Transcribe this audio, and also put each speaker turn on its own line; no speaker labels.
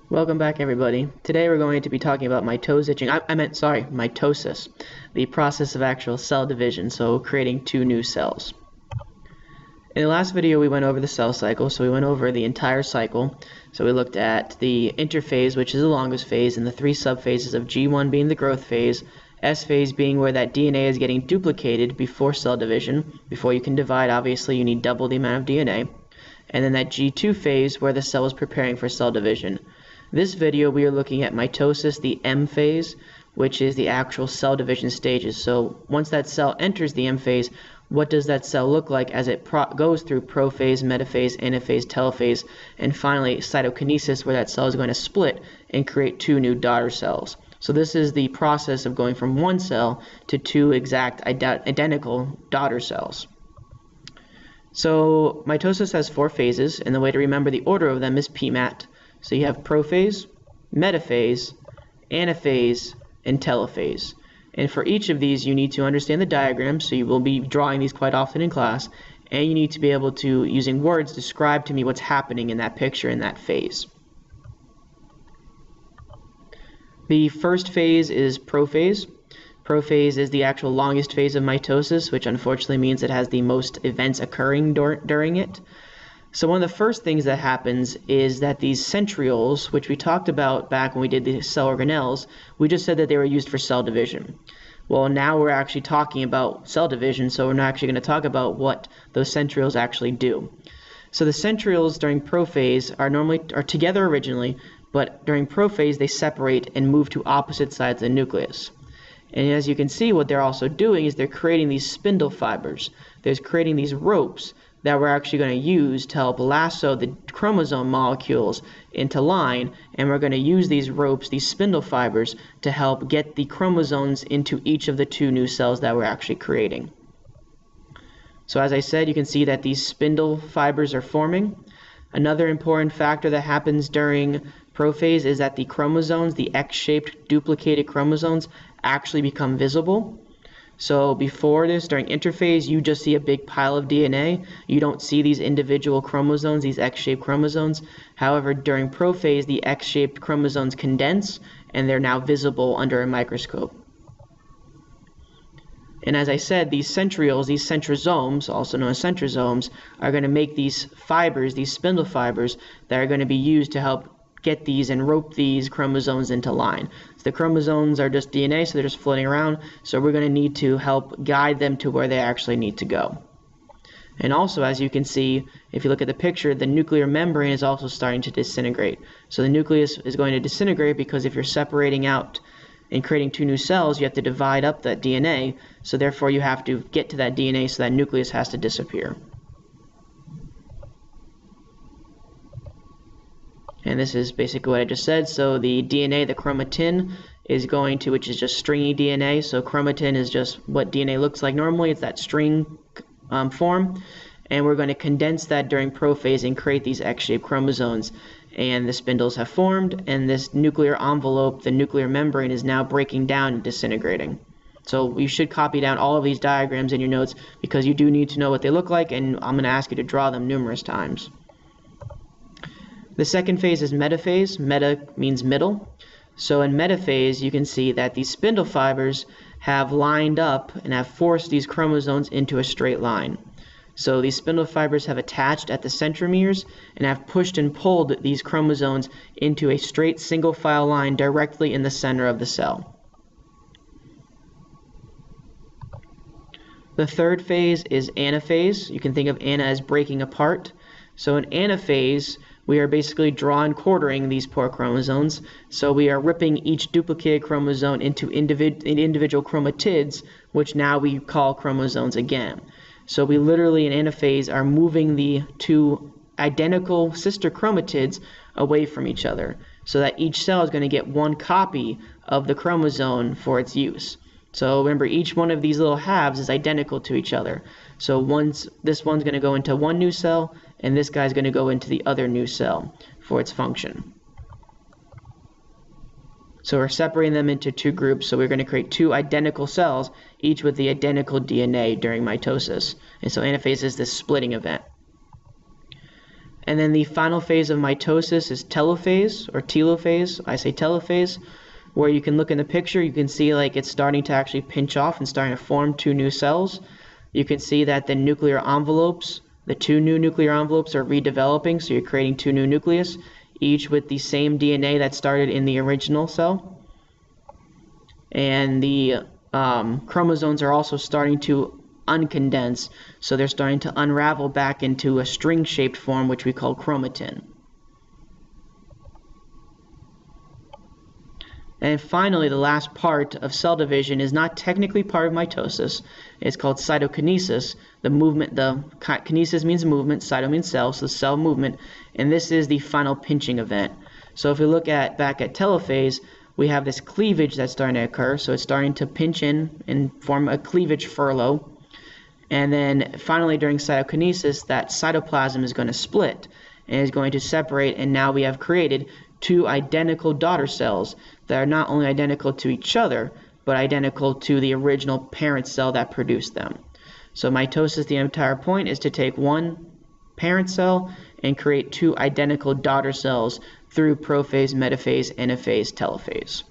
Welcome back, everybody. Today we're going to be talking about mitosis, the process of actual cell division, so creating two new cells. In the last video we went over the cell cycle, so we went over the entire cycle. So we looked at the interphase, which is the longest phase, and the three subphases of G1 being the growth phase, S phase being where that DNA is getting duplicated before cell division. Before you can divide, obviously you need double the amount of DNA. And then that G2 phase where the cell is preparing for cell division. This video we are looking at mitosis, the M phase, which is the actual cell division stages. So once that cell enters the M phase, what does that cell look like as it goes through prophase, metaphase, anaphase, telophase, and finally cytokinesis, where that cell is going to split and create two new daughter cells. So this is the process of going from one cell to two exact identical daughter cells. So mitosis has four phases, and the way to remember the order of them is PMAT. So you have prophase, metaphase, anaphase, and telophase. And for each of these, you need to understand the diagram, so you will be drawing these quite often in class, and you need to be able to, using words, describe to me what's happening in that picture in that phase. The first phase is prophase. Prophase is the actual longest phase of mitosis, which unfortunately means it has the most events occurring during it. So one of the first things that happens is that these centrioles, which we talked about back when we did the cell organelles, we just said that they were used for cell division. Well, now we're actually talking about cell division, so we're not actually going to talk about what those centrioles actually do. So the centrioles during prophase are together originally, but during prophase they separate and move to opposite sides of the nucleus. And as you can see, what they're also doing is they're creating these spindle fibers. They're creating these ropes that we're actually going to use to help lasso the chromosome molecules into line, and we're going to use these ropes, these spindle fibers, to help get the chromosomes into each of the two new cells that we're actually creating. So as I said, you can see that these spindle fibers are forming. Another important factor that happens during prophase is that the chromosomes, the X-shaped duplicated chromosomes, actually become visible. So before this, during interphase, you just see a big pile of DNA. You don't see these individual chromosomes, these X-shaped chromosomes. However, during prophase, the X-shaped chromosomes condense, and they're now visible under a microscope. And as I said, these centrioles, these centrosomes, also known as centrosomes, are going to make these fibers, these spindle fibers, that are going to be used to help get these and rope these chromosomes into line. So the chromosomes are just DNA, so they're just floating around, so we're going to need to help guide them to where they actually need to go. And also, as you can see, if you look at the picture, the nuclear membrane is also starting to disintegrate. So the nucleus is going to disintegrate because if you're separating out and creating two new cells, you have to divide up that DNA, so therefore you have to get to that DNA, so that nucleus has to disappear. And this is basically what I just said. So the DNA, the chromatin, is going to, which is just stringy DNA. So chromatin is just what DNA looks like normally. It's that string form. And we're going to condense that during prophase and create these X-shaped chromosomes. And the spindles have formed, and this nuclear envelope, the nuclear membrane, is now breaking down and disintegrating. So you should copy down all of these diagrams in your notes because you do need to know what they look like, and I'm going to ask you to draw them numerous times. The second phase is metaphase. Meta means middle. So in metaphase, you can see that these spindle fibers have lined up and have forced these chromosomes into a straight line. So these spindle fibers have attached at the centromeres and have pushed and pulled these chromosomes into a straight single file line directly in the center of the cell. The third phase is anaphase. You can think of ana as breaking apart. So in anaphase, we are basically draw and quartering these poor chromosomes. So we are ripping each duplicated chromosome into individual chromatids, which now we call chromosomes again. So we literally in anaphase are moving the two identical sister chromatids away from each other, so that each cell is going to get one copy of the chromosome for its use. So remember, each one of these little halves is identical to each other. So this one's going to go into one new cell, and this guy's going to go into the other new cell for its function. So we're separating them into two groups, so we're going to create two identical cells, each with the identical DNA during mitosis. And so anaphase is this splitting event. And then the final phase of mitosis is telophase, or telophase. I say telophase, where you can look in the picture, you can see like it's starting to actually pinch off and starting to form two new cells. You can see that the nuclear envelopes, the two new nuclear envelopes are redeveloping, so you're creating two new nucleus, each with the same DNA that started in the original cell. And the chromosomes are also starting to uncondense, so they're starting to unravel back into a string-shaped form, which we call chromatin. And finally, the last part of cell division is not technically part of mitosis. It's called cytokinesis. The kinesis means movement, cyto means cell, so cell movement, and this is the final pinching event. So if we look back at telophase, we have this cleavage that's starting to occur, so it's starting to pinch in and form a cleavage furlough. And then finally, during cytokinesis, that cytoplasm is going to split and is going to separate, and now we have created two identical daughter cells that are not only identical to each other, but identical to the original parent cell that produced them. So mitosis, the entire point, is to take one parent cell and create two identical daughter cells through prophase, metaphase, anaphase, telophase.